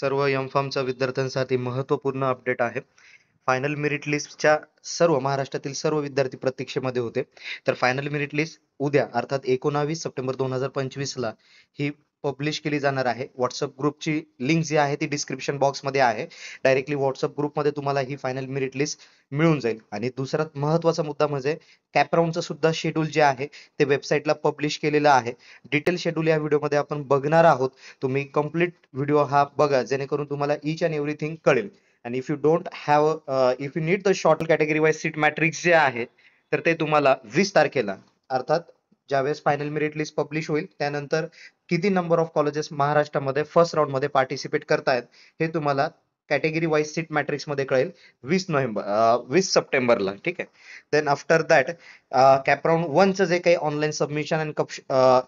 सर्व एम.फार्मच्या विद्यार्थ्यांसाठी महत्त्वपूर्ण अपडेट आहे. फायनल मेरिट लिस्टच्या महाराष्ट्रातील सर्व विद्यार्थी प्रतीक्षेमध्ये होते. तर फायनल मेरिट लिस्ट उद्या अर्थात 19 सप्टेंबर 2025 ला ही पब्लिश केली जाणार आहे. व्हॉट्सअप ग्रुपची लिंक जी आहे ती डिस्क्रिप्शन बॉक्समध्ये आहे. डायरेक्टली व्हॉट्सअप ग्रुपमध्ये तुम्हाला ही फायनल मेरिट लिस्ट मिळून जाईल. आणि दुसरा महत्त्वाचा मुद्दा म्हणजे कॅपराऊंडचं सुद्धा शेड्यूल जे आहे ते वेबसाईटला पब्लिश केलेलं आहे. डिटेल शेड्यूल या व्हिडिओमध्ये आपण बघणार आहोत. तुम्ही कंप्लीट व्हिडिओ हा बघा जेणेकरून तुम्हाला ईच अँड एव्हरीथिंग कळेल. आणि if you don't have if you need the short category wise seat matrix जे आहे तर ते तुम्हाला 20 तारखेला अर्थात ज्यावेळेस फायनल मेरिट लिस्ट पब्लिश होईल त्यानंतर किती नंबर ऑफ कॉलेजेस महाराष्ट्रामध्ये फर्स्ट राऊंड मध्ये पार्टिसिपेट करतायत हे तुम्हाला कॅटेगरी वाईज सीट मॅट्रिक्स मध्ये कळेल 20 सप्टेंबरला. ठीक आहे. देन आफ्टर दॅट कॅपराऊंड 1 चं जे काही online submission and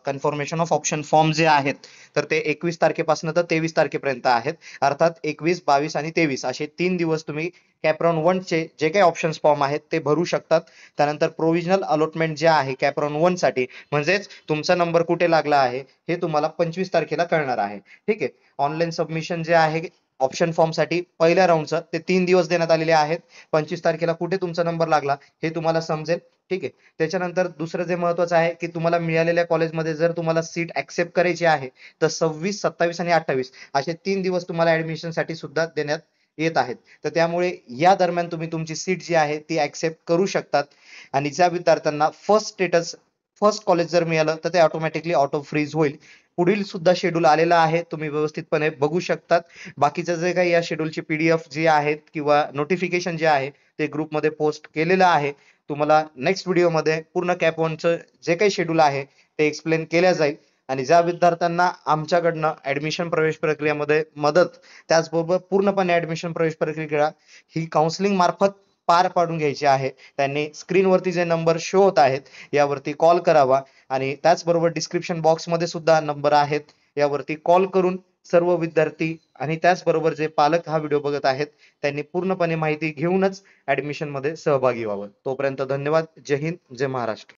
confirmation of option form जे आहेत तर ते 21 तारखेपासून तर 23 तारखेपर्यंत आहेत. अर्थात 21, 22 आणि 23 असे 3 दिवस तुम्ही कॅपराऊंड 1 चे जे काही ऑप्शन फॉर्म आहेत ते भरू शकतात. त्यानंतर प्रोव्हिजनल अलॉटमेंट जे आहे कॅपराऊंड 1 साठी म्हणजेच तुमचा नंबर कुठे लागला आहे हे तुम्हाला 25 तारखेला कळणार आहे. ठीक आहे. ऑनलाईन सबमिशन जे आहे ऑप्शन फॉर्म साठी पहिल्या राऊंडचं ते 3 दिवस देण्यात आलेले आहेत. 25 तारखेला कुठे तुमचा नंबर लागला हे तुम्हाला समजेल. ठीक आहे. त्याच्यानंतर दुसरं जे महत्वाचं आहे की तुम्हाला मिळालेल्या कॉलेजमध्ये जर तुम्हाला सीट ऍक्सेप्ट करायची आहे तर 26, 27 आणि 28 असे 3 दिवस तुम्हाला ऍडमिशन साठी सुद्धा देण्यात येत आहेत. तर त्यामुळे या दरम्यान तुम्ही तुमची सीट जी आहे ती ऍक्सेप्ट करू शकतात. आणि ज्या विद्यार्थ्यांना फर्स्ट कॉलेज जर मिळालं तर ते ऑटोमॅटिकली ऑटो फ्रीज होईल. पुढील सुद्धा शेड्यूल आलेला आहे, तुम्ही व्यवस्थितपणे बघू शकतात. बाकीचं जे काही या शेड्यूलची पीडीएफ जी आहेत किंवा नोटिफिकेशन जे आहे ते ग्रुपमध्ये पोस्ट केलेलं आहे. तुम्हाला नेक्स्ट व्हिडिओमध्ये पूर्ण कॅप 1चं जे काही शेड्यूल आहे ते एक्सप्लेन केल्या जाईल. आणि ज्या विद्यार्थ्यांना आमच्याकडनं ऍडमिशन प्रवेश प्रक्रियेमध्ये मदत त्याचबरोबर पूर्णपणे ऍडमिशन प्रवेश प्रक्रिया ही काउन्सिलिंग मार्फत पार पाडून घ्यायची आहे त्यांनी स्क्रीनवरती जे नंबर शो होत आहेत यावरती कॉल करावा. आणि त्याचबरोबर डिस्क्रिप्शन बॉक्समध्ये सुद्धा नंबर आहेत यावरती कॉल करून सर्व विद्यार्थी आणि त्याचबरोबर जे पालक हा व्हिडिओ बघत आहेत त्यांनी पूर्णपणे माहिती घेऊनच ऍडमिशन मध्ये सहभागी व्हावं. तोपर्यंत धन्यवाद. जय हिंद, जय महाराष्ट्र.